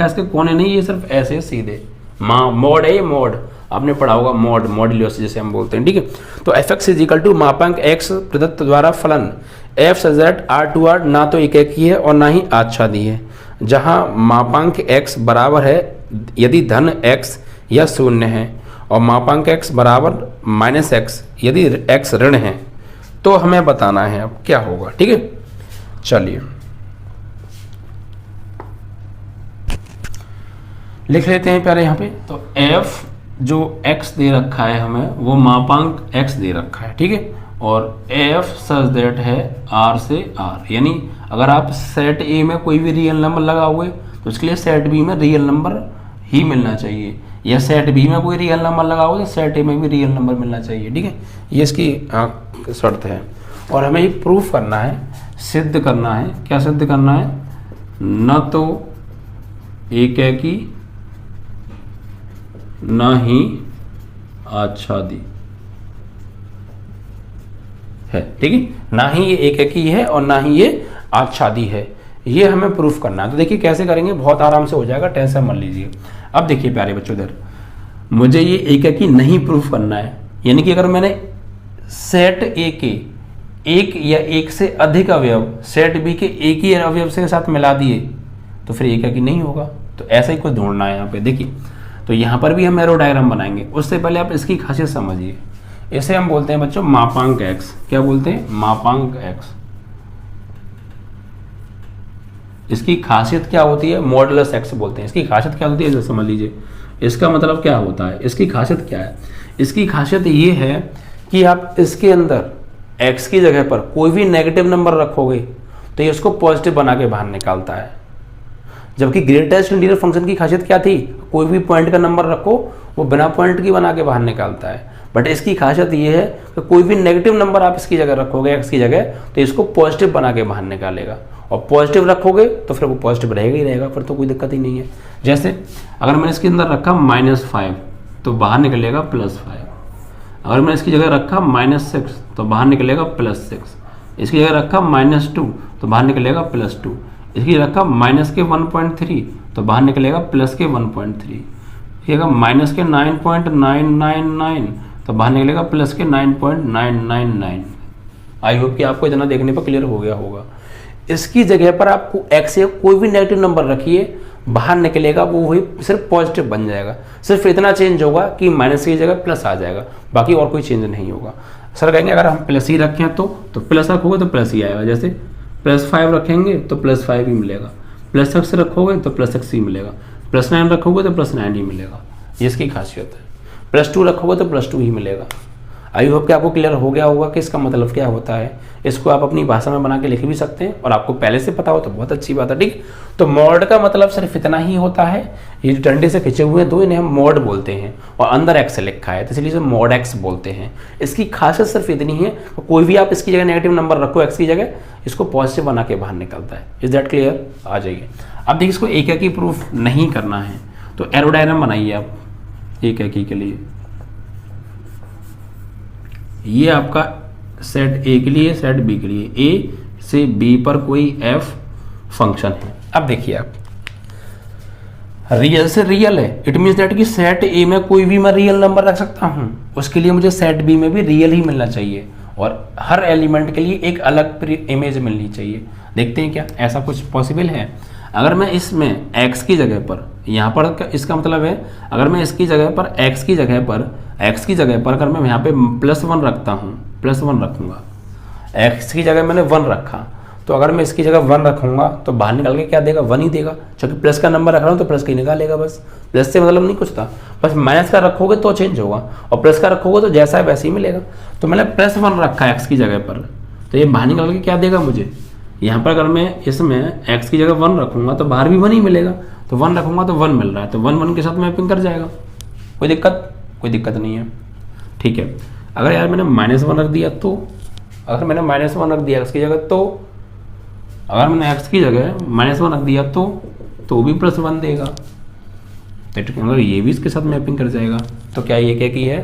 इसके कोने नहीं, ये सिर्फ ऐसे सीधे मोड है, ये मोड आपने पढ़ा होगा, मोड मॉड्यूलस जैसे हम बोलते हैं, ठीक है। तो f(x) = मापांक x प्रदत्त द्वारा फलन f such that R2R ना तो एकेकी है और ना ही आच्छादी है, जहां मापांक x बराबर है यदि धन x या शून्य है और मापांक x बराबर -x यदि x ऋण है। तो हमें बताना है अब क्या होगा, ठीक है। चलिए लिख लेते हैं प्यारे यहाँ पे। तो f जो x दे रखा है हमें, वो मापांक x दे रखा है, ठीक है। और f सच दैट है r से r, यानी अगर आप सेट A में कोई भी रियल नंबर लगा हुए तो उसके लिए सेट B में रियल नंबर ही मिलना चाहिए, या सेट B में कोई रियल नंबर लगा हुआ तो सेट A में भी रियल नंबर मिलना चाहिए, ठीक है। ये इसकी शर्त है। और हमें ये प्रूफ करना है, सिद्ध करना है। क्या सिद्ध करना है? न तो एकेकी न ही आच्छादी है, ठीक है। ना ही ये एकेकी है और ना ही ये आच्छादी है, ये हमें प्रूफ करना है। तो देखिए कैसे करेंगे, बहुत आराम से हो जाएगा, टेंशन मत लीजिए। अब देखिए प्यारे बच्चों, इधर मुझे ये एकेकी नहीं प्रूफ करना है, यानी कि अगर मैंने सेट ए के एक या एक से अधिक अवयव सेट बी के एक ही अवयव से साथ मिला दिए तो फिर एकेकी नहीं होगा। तो ऐसा ही कुछ ढूंढना है यहाँ पे। देखिए तो यहाँ पर भी हम एरो डायग्राम बनाएंगे, उससे पहले आप इसकी खासियत समझिए। इसे हम बोलते हैं बच्चों मापांक x। क्या बोलते हैं? मापांक x। इसकी खासियत क्या होती है? मॉडुलस x बोलते हैं। इसकी खासियत क्या होती है जरा समझ लीजिए। इसका मतलब क्या होता है, इसकी खासियत क्या है? इसकी खासियत ये है कि आप इसके अंदर x की जगह पर कोई भी नेगेटिव नंबर रखोगे तो ये उसको पॉजिटिव बना के बाहर निकालता है। जबकि ग्रेटेस्ट इंटीजर फंक्शन की खासियत क्या थी? कोई भी पॉइंट का नंबर रखो वो बिना पॉइंट की बना के बाहर निकालता है। बट इसकी खासियत ये है कि कोई भी नेगेटिव नंबर आप इसकी जगह रखोगे x की जगह तो इसको पॉजिटिव बना के बाहर निकालेगा, और पॉजिटिव रखोगे तो फिर वो पॉजिटिव रहेगा ही रहेगा, फिर तो कोई दिक्कत ही नहीं है। जैसे अगर मैंने इसके अंदर रखा -5 तो बाहर निकलेगा +5। अगर मैंने इसकी जगह रखा -6 तो बाहर निकलेगा +6। इसकी जगह रखा -2 तो बाहर निकलेगा +2। इसकी जगह रखा -1.3 तो बाहर निकलेगा +1.3। इसकी जगह -9.999 तो बाहर निकलेगा +9.999। आई होप कि आपको इतना देखने पर क्लियर हो गया होगा। इसकी जगह पर आपको x या कोई भी नेगेटिव नंबर रखिए, बाहर निकलेगा वो वही सिर्फ पॉजिटिव बन जाएगा। सिर्फ इतना चेंज होगा कि माइनस की जगह प्लस आ जाएगा, बाकी और कोई चेंज नहीं होगा। सर कहेंगे अगर हम प्लस ही रखें तो प्लस रखोगे तो प्लस ही आएगा। जैसे +5 रखेंगे तो +5 ही मिलेगा, +6 रखोगे तो +6 ही मिलेगा, +9 रखोगे तो +9 ही मिलेगा। ये इसकी खासियत है। +2 रखोगे तो +2 ही मिलेगा। आई होप कि आपको क्लियर हो गया होगा कि इसका मतलब क्या होता है। इसको आप अपनी भाषा में बना के लिख भी सकते हैं, और आपको पहले से पता हो तो बहुत अच्छी बात है, ठीक। तो मॉड का मतलब सिर्फ इतना ही होता है। ये डंडे से खिंचे हुए दो, इन्हें हम मॉड बोलते हैं, और अंदर x लिखा है तो इसलिए इसे मॉड x बोलते हैं। इसकी खासियत सिर्फ इतनी है, कोई भी आप इसकी जगह नेगेटिव नंबर रखो x की जगह, इसको पॉजिटिव बना के बाहर निकलता है। Is that clear? आ जाइए। अब देखिए इसको एकेकी प्रूफ नहीं करना है तो एरो डायग्राम बनाइए आप एकेकी के लिए। ये आपका सेट ए के लिए, सेट बी के लिए, ए से बी पर कोई f फंक्शन है। अब देखिए आप, रियल से रियल है, इट मीन्स दैट कि सेट ए में कोई भी मैं रियल नंबर रख सकता हूं, उसके लिए मुझे सेट बी में भी रियल ही मिलना चाहिए, और हर एलिमेंट के लिए एक अलग इमेज मिलनी चाहिए। देखते हैं क्या ऐसा कुछ पॉसिबल है। अगर मैं इसमें x की जगह पर, यहाँ पर इसका मतलब है अगर मैं इसकी जगह पर x की जगह पर अगर मैं यहाँ पे +1 रखता हूँ, +1 रखूँगा, x की जगह मैंने 1 रखा, तो अगर मैं इसकी जगह 1 रखूँगा तो बाहर निकल के क्या देगा? 1 ही देगा, क्योंकि प्लस का नंबर रख रहा हूँ तो प्लस का ही निकालेगा। बस प्लस से मतलब नहीं कुछ था, बस माइनस का रखोगे तो चेंज होगा, और प्लस का रखोगे तो जैसा है वैसे ही मिलेगा। तो मैंने +1 रखा x की जगह पर, तो ये बाहर निकल के क्या देगा मुझे? यहाँ पर अगर मैं इसमें x की जगह 1 रखूँगा तो बाहर भी 1 ही मिलेगा, तो 1 रखूँगा तो 1 मिल रहा है, तो 1 1 के साथ मैपिंग कर जाएगा। कोई दिक्कत नहीं है, ठीक है। अगर यार मैंने -1 रख दिया तो, अगर मैंने -1 रख दिया एक्स की जगह तो, अगर मैंने एक्स की जगह -1 रख दिया तो भी +1 देगा। तो अगर ये भी इसके साथ मैपिंग कर जाएगा तो क्या ये क्या की है?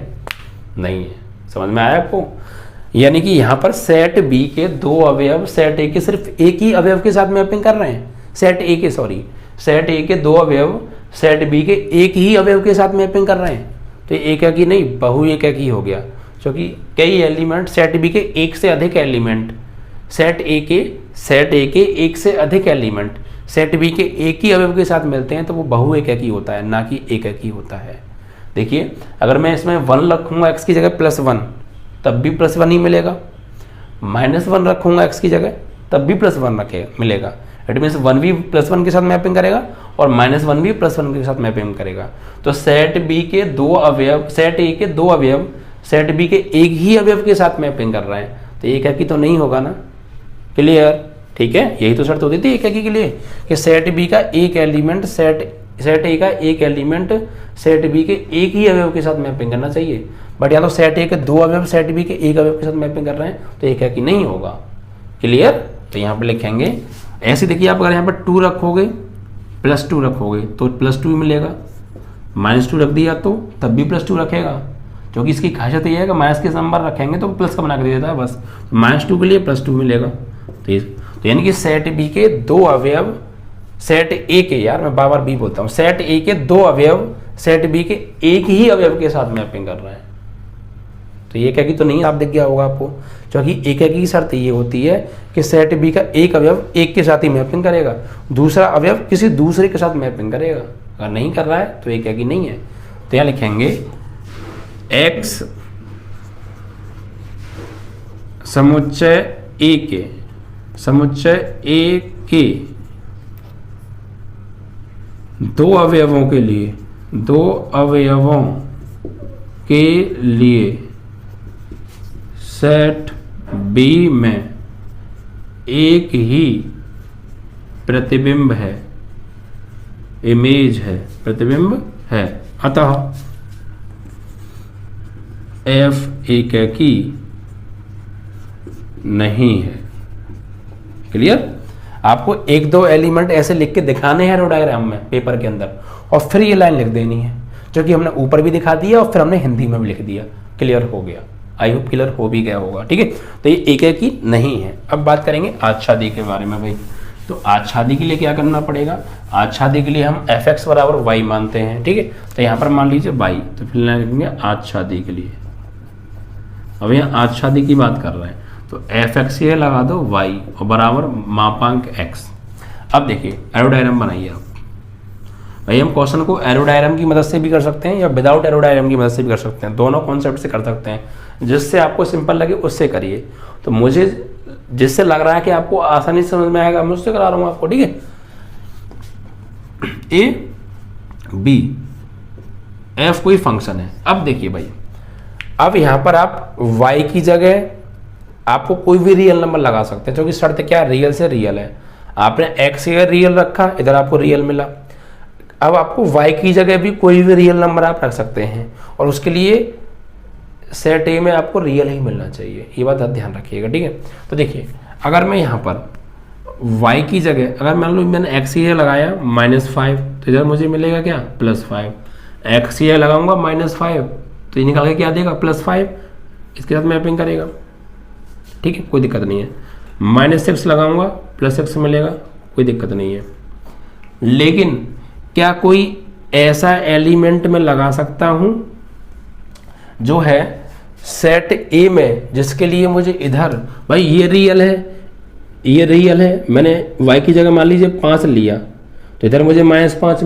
नहीं है। समझ में आया आपको? यानी कि यहाँ पर सेट बी के दो अवयव सेट ए के सिर्फ एक ही अवयव के साथ मैपिंग कर रहे हैं। सेट ए के दो अवयव सेट बी के एक ही अवयव के साथ मैपिंग कर रहे हैं। तो एक की नहीं, बहु एक ही हो गया, क्योंकि कई एलिमेंट सेट बी के एक से अधिक एलिमेंट, सेट ए के एक से अधिक एलिमेंट सेट बी के एक ही अवयव के साथ मिलते हैं तो वो बहु एक ही होता है, ना कि एक ही होता है। देखिए अगर मैं इसमें 1 रखूंगा एक्स की जगह +1 तब भी +1 ही मिलेगा, -1 रखूंगा एक्स की जगह तब भी +1 मिलेगा। इट मीन्स 1 भी +1 के साथ मैपिंग करेगा और -1 भी +1 के साथ मैपिंग करेगा। तो सेट बी के दो अवयव, सेट ए के दो अवयव सेट बी के एक ही अवयव के साथ मैपिंग कर रहे हैं, तो एक ही तो नहीं होगा ना। क्लियर? ठीक है, यही तो शर्त होती थी एक के लिए कि सेट बी का एक एलिमेंट सेट ए का एक एलिमेंट सेट बी के एक ही अवयव के साथ मैपिंग करना चाहिए। बट या तो सेट ए के दो अवयव सेट बी के एक अवयव के साथ मैपिंग कर रहे हैं तो एक ही नहीं होगा। क्लियर? तो यहाँ पे लिखेंगे ऐसे। देखिए आप अगर यहाँ पर 2 रखोगे +2 रखोगे तो +2 मिलेगा, -2 रख दिया तो तब भी +2 रखेगा, क्योंकि इसकी खासियत ये है कि माइनस के नंबर रखेंगे तो प्लस का बना के दे देता है बस। -2 के लिए +2 मिलेगा। तो यानी कि सेट बी के दो अवयव सेट ए के, यार मैं बार बार बी बोलता हूँ, सेट ए के दो अवयव सेट बी के एक ही अवयव के साथ मैपिंग कर रहे हैं। तो ये क्या की तो नहीं आप दिख गया होगा आपको, क्योंकि एक की शर्त ये होती है कि सेट बी का एक अवयव एक के साथ ही मैपिंग करेगा, दूसरा अवयव किसी दूसरे के साथ मैपिंग करेगा। अगर नहीं कर रहा है तो एक की नहीं है। तो यहाँ लिखेंगे एक्स समुच्चय ए के दो अवयवों के लिए सेट बी में एक ही प्रतिबिंब है, इमेज है, प्रतिबिंब है, अतः एफ एक की नहीं है। क्लियर? आपको एक दो एलिमेंट ऐसे लिख के दिखाने हैं डायग्राम में पेपर के अंदर, और फिर ये लाइन लिख देनी है, जो कि हमने ऊपर भी दिखा दिया और फिर हमने हिंदी में भी लिख दिया। क्लियर हो गया? आई होप क्लियर हो भी गया होगा। ठीक है, तो ये एक की नहीं है। अब बात करेंगे आच्छादी के बारे में भाई। तो आच्छादी के लिए क्या करना पड़ेगा? आच्छादी के लिए हम fx बराबर y मानते हैं। ठीक है, तो यहाँ पर मान लीजिए y, तो फिर लिखेंगे आच्छादी के लिए। अब यहाँ आच्छादी की बात कर रहे हैं तो fx ये लगा दो y और बराबर मापांक x। अब देखिए एरोडायग्राम बनाइए आप। भाई हम क्वेश्चन को एरोडायग्राम की मदद से भी कर सकते हैं या विदाउट एरोडायग्राम की मदद से भी कर सकते हैं, दोनों कॉन्सेप्ट से कर सकते हैं, जिससे आपको सिंपल लगे उससे करिए। तो मुझे जिससे लग रहा है कि आपको आसानी से समझ में आएगा मैं उससे करा रहा हूँ आपको। ठीक है, ए बी एफ कोई फंक्शन है। अब देखिए भाई, अब यहाँ पर आप y की जगह आपको कोई भी रियल नंबर लगा सकते हैं, क्योंकि शर्त क्या है? रियल से रियल है। आपने x से रियल रखा, इधर आपको रियल मिला। अब आपको y की जगह भी कोई भी रियल नंबर आप रख सकते हैं, और उसके लिए सेट ए में आपको रियल ही मिलना चाहिए। ये बात ध्यान रखिएगा। ठीक है, तो देखिए अगर मैं यहाँ पर y की जगह अगर मान लो मैंने x ये लगाया -5, तो इधर मुझे मिलेगा क्या? +5। x ये लगाऊंगा -5 तो ये निकाल के क्या देगा? +5। इसके साथ मैपिंग करेगा। ठीक है, कोई दिक्कत नहीं है। -6 लगाऊंगा +6 मिलेगा, कोई दिक्कत नहीं है। लेकिन क्या कोई ऐसा एलिमेंट में लगा सकता हूं जो है सेट ए में, जिसके लिए मुझे इधर भाई ये रियल है, मैंने y की जगह मान लीजिए 5 लिया तो इधर मुझे -5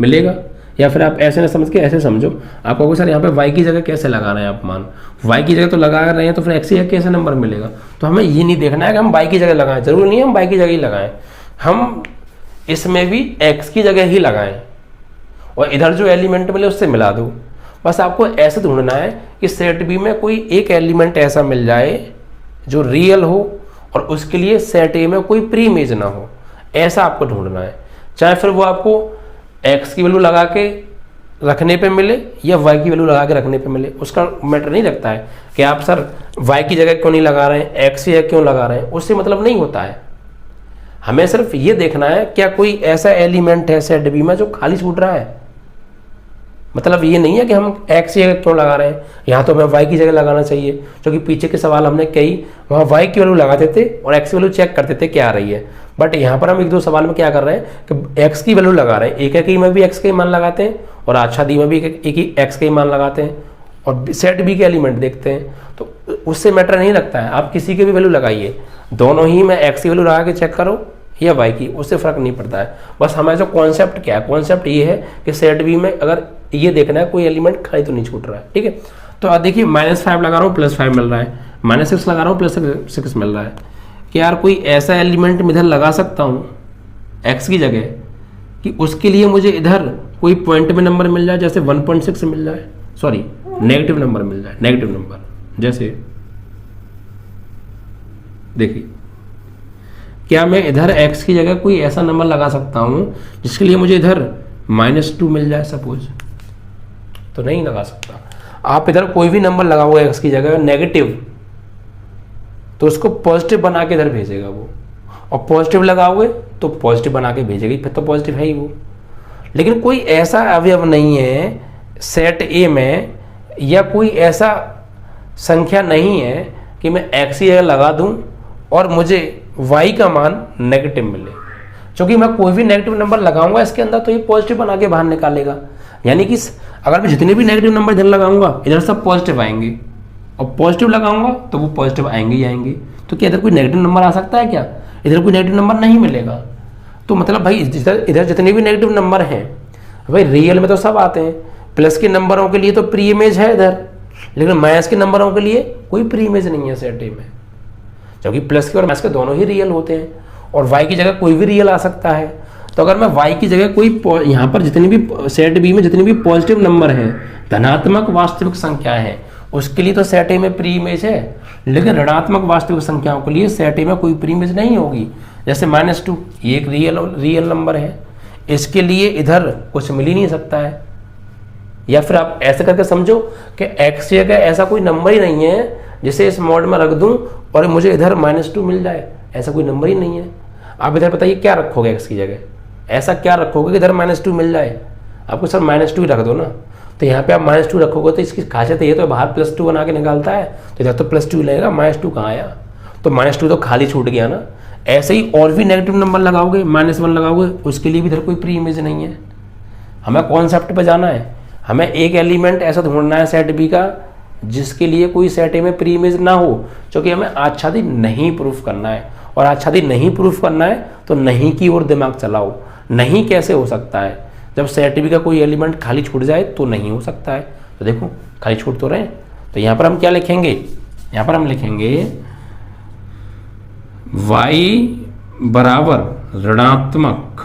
मिलेगा। या फिर आप ऐसे ना समझ के ऐसे समझो, आप कहोगे सर यहाँ पे y की जगह कैसे लगा रहे हैं आप? मान y की जगह तो लगा रहे हैं तो फिर x की कैसे नंबर मिलेगा? तो हमें ये नहीं देखना है कि हम y की जगह लगाएं, जरूरी नहीं है हम y की जगह ही लगाएं, हम इसमें भी x की जगह ही लगाएं और इधर जो एलिमेंट मिले उससे मिला दो। बस आपको ऐसे ढूंढना है कि सेट बी में कोई एक एलिमेंट ऐसा मिल जाए जो रियल हो और उसके लिए सेट ए में कोई प्री इमेज ना हो, ऐसा आपको ढूंढना है। चाहे फिर वो आपको x की वैल्यू लगा के रखने पे मिले या y की वैल्यू लगा के रखने पे मिले, उसका मैटर नहीं रखता है कि आप सर y की जगह क्यों नहीं लगा रहे हैं, x की जगह क्यों लगा रहे हैं, उससे मतलब नहीं होता है। हमें सिर्फ ये देखना है क्या कोई ऐसा एलिमेंट है सेट बी में जो खाली छूट रहा है। मतलब ये नहीं है कि हम x की जगह क्यों लगा रहे हैं, यहाँ तो हमें y की जगह लगाना चाहिए, क्योंकि पीछे के सवाल हमने कई वहाँ y की वैल्यू लगाते थे और x की वैल्यू चेक करते थे क्या आ रही है। बट यहाँ पर हम एक दो सवाल में क्या कर रहे हैं कि x की वैल्यू लगा रहे हैं, एक एक में भी x के मान लगाते हैं और आच्छा दी में भी एक ही x के मान लगाते हैं और सेट बी के एलिमेंट देखते हैं, तो उससे मैटर नहीं लगता है। आप किसी की भी वैल्यू लगाइए, दोनों ही में x की वैल्यू लगा के चेक करो या y की, उससे फर्क नहीं पड़ता है। बस हमारा जो कॉन्सेप्ट क्या है, कॉन्सेप्ट ये है कि सेट बी में अगर ये देखना है कोई एलिमेंट खाली तो नहीं छूट रहा है। ठीक है, तो देखिए -5 लगा रहा हूँ +5 मिल रहा है, -6 लगा रहा हूँ +6 मिल रहा है कि यार कोई ऐसा एलिमेंट मैं इधर लगा सकता हूँ x की जगह कि उसके लिए मुझे इधर कोई पॉइंट में नंबर मिल जाए, जैसे 1.6 मिल जाए, सॉरी नेगेटिव नंबर मिल जाए, नेगेटिव नंबर। जैसे देखिए क्या मैं इधर x की जगह कोई ऐसा नंबर लगा सकता हूँ जिसके लिए मुझे इधर -2 मिल जाए सपोज, तो नहीं लगा सकता। आप इधर कोई भी नंबर लगाओगे x की जगह नेगेटिव, तो उसको पॉजिटिव बना के इधर भेजेगा वो, और पॉजिटिव लगाओगे तो पॉजिटिव बना के भेजेगी, फिर तो पॉजिटिव है ही वो। लेकिन कोई ऐसा अवयव नहीं है सेट ए में या कोई ऐसा संख्या नहीं है कि मैं x की जगह लगा दूं और मुझे y का मान नेगेटिव मिले, क्योंकि मैं कोई भी नेगेटिव नंबर लगाऊंगा इसके अंदर तो ये पॉजिटिव बना के बाहर निकालेगा। यानी कि अगर मैं जितने भी नेगेटिव नंबर इधर लगाऊंगा इधर सब पॉजिटिव आएंगे, और पॉजिटिव लगाऊंगा तो वो पॉजिटिव आएंगे ही आएंगे। तो क्या इधर कोई नेगेटिव नंबर आ सकता है क्या? इधर कोई नेगेटिव नंबर नहीं मिलेगा। तो मतलब भाई इधर जितने भी नेगेटिव नंबर हैं भाई रियल में तो सब आते हैं, प्लस के नंबरों के लिए तो प्री इमेज है इधर, लेकिन माइनस के नंबरों के लिए कोई प्री इमेज नहीं है सेट ए में, क्योंकि प्लस के और माइनस के दोनों ही रियल होते हैं और वाई की जगह कोई भी रियल आ सकता है। तो अगर मैं वाई की जगह कोई यहाँ पर जितनी भी सेट बी में जितनी भी पॉजिटिव नंबर हैं, धनात्मक वास्तविक संख्या है, उसके लिए तो सेट ए में प्री इमेज है, लेकिन ऋणात्मक वास्तविक संख्याओं के लिए सेट ए में कोई प्री इमेज नहीं होगी। जैसे -2 ये एक रियल नंबर है, इसके लिए इधर कुछ मिल ही नहीं सकता है। या फिर आप ऐसे करके समझो कि x जगह ऐसा कोई नंबर ही नहीं है जिसे इस मोड में रख दूं और मुझे इधर -2 मिल जाए, ऐसा कोई नंबर ही नहीं है। आप इधर बताइए क्या रखोगे x की जगह, ऐसा क्या रखोगे कि इधर -2 मिल जाए? आपको सर -2 ही रख दो ना, तो यहाँ पे आप -2 रखोगे तो इसकी खासियत ये तो बाहर +2 बना के निकालता है, तो इधर तो +2 लगेगा, -2 कहाँ आया? तो -2 तो खाली छूट गया ना। ऐसे ही और भी नेगेटिव नंबर लगाओगे, -1 लगाओगे, उसके लिए भी इधर कोई प्री इमेज नहीं है। हमें कॉन्सेप्ट पे जाना है, हमें एक एलिमेंट ऐसा ढूंढना है सेट बी का जिसके लिए कोई सेट ए में प्री इमेज ना हो, क्योंकि हमें आच्छादी नहीं प्रूफ करना है, और आच्छादी नहीं प्रूफ करना है तो नहीं की ओर दिमाग चलाओ। नहीं कैसे हो सकता है? जब सेट बी का कोई एलिमेंट खाली छूट जाए तो नहीं हो सकता है। तो देखो खाली छूट तो रहे हैं, तो यहाँ पर हम क्या लिखेंगे? यहाँ पर हम लिखेंगे y बराबर ऋणात्मक,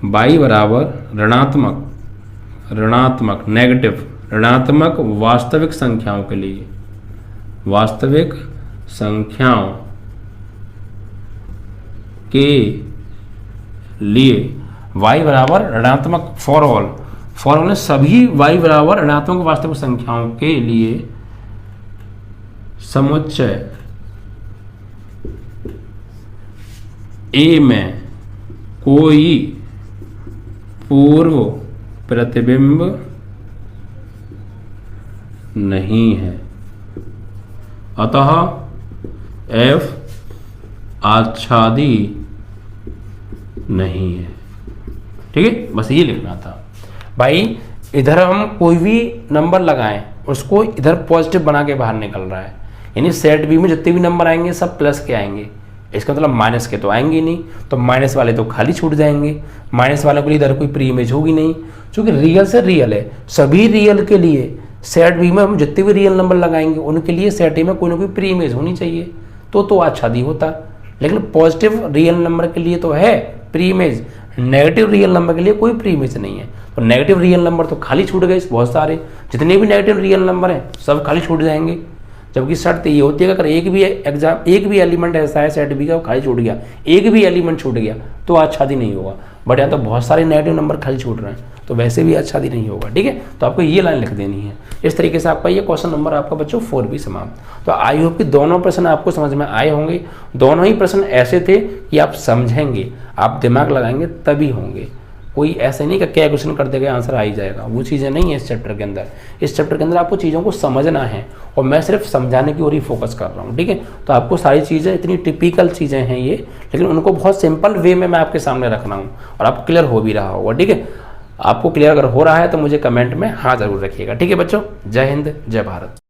y बराबर ऋणात्मक नेगेटिव ऋणात्मक वास्तविक संख्याओं के लिए, वास्तविक संख्याओं के लिए y बराबर ऋणात्मक फॉर ऑल ने सभी y बराबर ऋणात्मक वास्तविक संख्याओं के लिए समुच्चय A में कोई पूर्व प्रतिबिंब नहीं है, अतः F आच्छादी नहीं है। ठीक है, बस ये लिखना था भाई। इधर हम कोई भी नंबर लगाएं उसको इधर पॉजिटिव बना के बाहर निकल रहा है, यानी सेट बी में जितने भी नंबर आएंगे सब प्लस के आएंगे, इसका मतलब माइनस के तो आएंगे नहीं, तो माइनस वाले तो खाली छूट जाएंगे। माइनस वालों के लिए इधर कोई प्री इमेज होगी नहीं, क्योंकि रियल से रियल है। सभी रियल के लिए सेट बी में हम जितने भी रियल नंबर लगाएंगे उनके लिए सेट ए में कोई ना कोई प्री इमेज होनी चाहिए, तो आच्छादी होता। लेकिन पॉजिटिव रियल नंबर के लिए तो है pre image, negative real number के लिए कोई प्री इमेज नहीं है। तो नेगेटिव रियल नंबर तो खाली छूट गए बहुत सारे, जितने भी नेगेटिव रियल नंबर हैं सब खाली छूट जाएंगे। जबकि शर्त ये होती है कि अगर एक भी एलिमेंट ऐसा है सेट बी का वो खाली छूट गया, एक भी एलिमेंट छूट गया तो आज शादी नहीं होगा। बट या तो बहुत सारे नेगेटिव नंबर खाली छूट रहे हैं तो वैसे भी आज शादी नहीं होगा। ठीक है, तो आपको ये लाइन लिख देनी है। इस तरीके से आपका ये क्वेश्चन नंबर आपका बच्चों 4 भी समाप्त। तो आई होप कि दोनों प्रश्न आपको समझ में आए होंगे। दोनों ही प्रश्न ऐसे थे कि आप समझेंगे, आप दिमाग लगाएंगे तभी होंगे। कोई ऐसे नहीं कि क्या क्वेश्चन कर देगा आंसर आ ही जाएगा, वो चीज़ें नहीं है इस चैप्टर के अंदर। इस चैप्टर के अंदर आपको चीज़ों को समझना है और मैं सिर्फ समझाने की ओर ही फोकस कर रहा हूँ। ठीक है, तो आपको सारी चीज़ें इतनी टिपिकल चीज़ें हैं ये, लेकिन उनको बहुत सिंपल वे में मैं आपके सामने रख रहा हूँ और आपको क्लियर हो भी रहा होगा। ठीक है, आपको क्लियर अगर हो रहा है तो मुझे कमेंट में हाँ जरूर रखिएगा। ठीक है बच्चों, जय हिंद जय भारत।